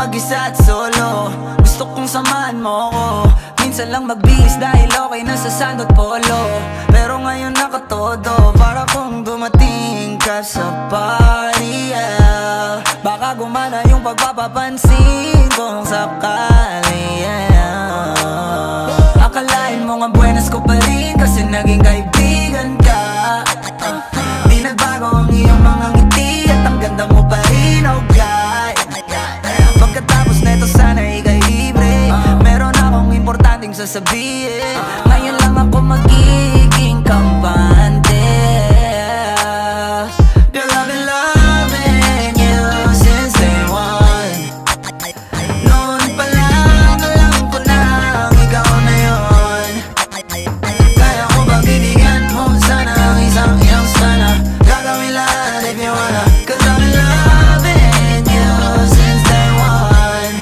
mag-isa at solo. Gusto kong samahan mo ko. Minsan lang magbihis dahil okay na sa sand at polo. Pero ngayon nakatodo, para kung dumating ka sa party, yeah. Baka gumana yung pagpapapansin kung sakali, yeah. Akalain mo nga buenas ko pa rin kasi naging kaibigan ka. Di nagbago ang iyong mga ngiti at ang ganda mo pa rin, oh God. Pagkatapos neto sana ika'y libre. Meron akong importanteng sasabihin. Ngayon lang ako magiging kampante. Girl, I've been loving you since day one. Noon pa lang alam ko na ikaw na yun. Kaya ko ba bibigyan mo sana ang isang iyong sana. Gagawin lahat if you wanna. Cause I've been loving you since day one.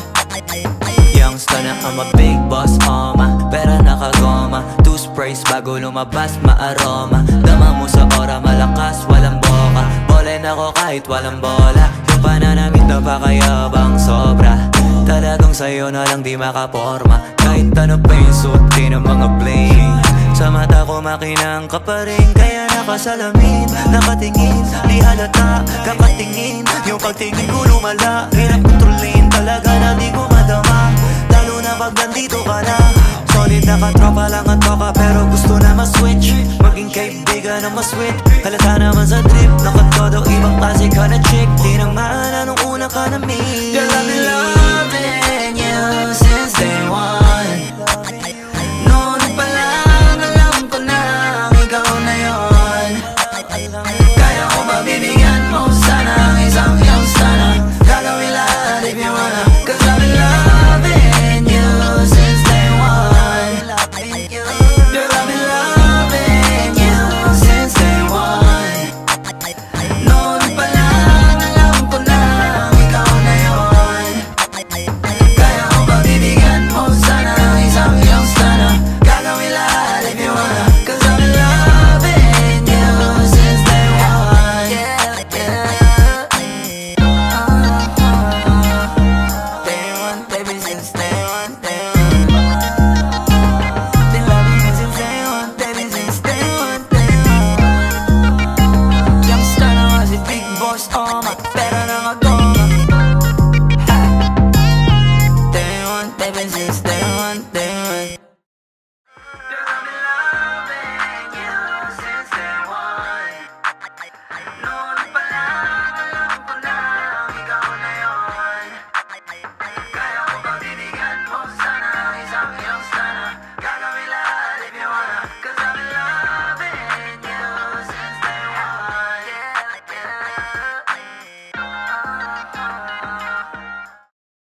Youngster na I'm a big boss, pera nakagoma. Two sprays bago lumabas, maaroma. Dama mo sa ora, malakas, walang boka. Bolen ako kahit walang bola. Yung pananamit na pakayabang sobra. Talagang sa'yo na lang di makaporma. Kahit ano pa yung suotin ng mga bling. Sa mata ko makinang ka pa rin. Kaya nakasalamin, nakatingin. Di halata, kakatingin. Yung pagtingin ko lumala. Hirap kontrolin, talaga na di ko madama. Lalo na pag nandito ka na. Solid na katropa lang ang toka, pero gusto na ma-switch. Maging kaibigan na ma-sweet. Halata naman sa trip, nakatodo ibang klase ka na chick. Di nang maana nung una ka na meet. Girl, I've been loving you since day one. Noon pa lang alam ko na ikaw na yun. Kaya ko ba bibigyan mo sana ang isang iyong sana. Gagawin lahat if you wanna. Cause I've been loving you since day one. Girl, I've been loving you since day one. Noon pa lang alam ko na ikaw na yun. Kaya ko ba bibigyan mo sana ang isang iyong sana. Gagawin lahat if you wanna. Cause I've been loving you since day one. Yeah, yeah. Day one, baby, since day one, day one. Been loving you since day one, baby, since day one, day one. Youngster na nga si Big Boss, pera na nga goma. Day one, baby, since day